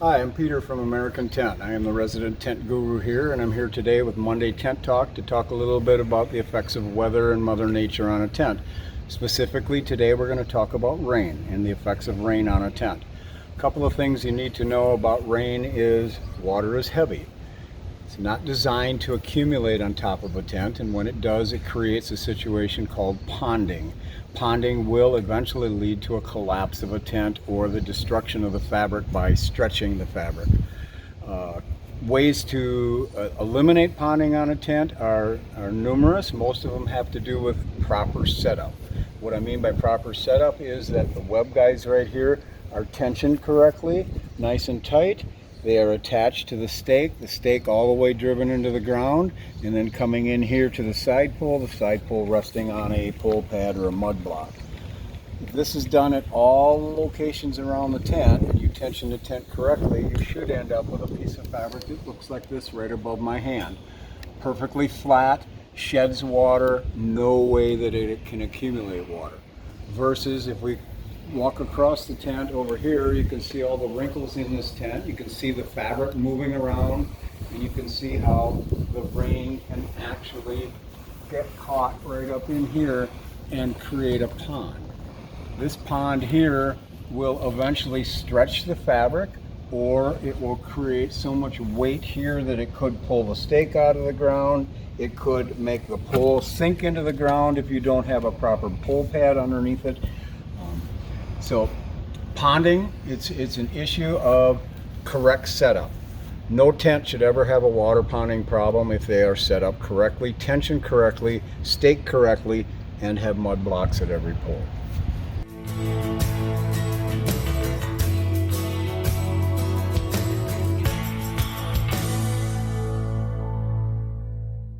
Hi, I'm Peter from American Tent. I am the resident tent guru here, and I'm here today with Monday Tent Talk to talk a little bit about the effects of weather and Mother Nature on a tent. Specifically, today we're going to talk about rain and the effects of rain on a tent. A couple of things you need to know about rain is water is heavy. It's not designed to accumulate on top of a tent, and when it does, it creates a situation called ponding. Ponding will eventually lead to a collapse of a tent or the destruction of the fabric by stretching the fabric. Ways to eliminate ponding on a tent are numerous. Most of them have to do with proper setup. What I mean by proper setup is that the web guides right here are tensioned correctly, nice and tight. They are attached to the stake all the way driven into the ground, and then coming in here to the side pole resting on a pole pad or a mud block. If this is done at all locations around the tent and you tension the tent correctly, you should end up with a piece of fabric that looks like this right above my hand. Perfectly flat, sheds water, no way that it can accumulate water. Versus if we walk across the tent over here, you can see all the wrinkles in this tent. You can see the fabric moving around, and you can see how the rain can actually get caught right up in here and create a pond. This pond here will eventually stretch the fabric, or it will create so much weight here that it could pull the stake out of the ground. It could make the pole sink into the ground if you don't have a proper pole pad underneath it. So ponding, it's an issue of correct setup. No tent should ever have a water ponding problem if they are set up correctly, tensioned correctly, staked correctly, and have mud blocks at every pole.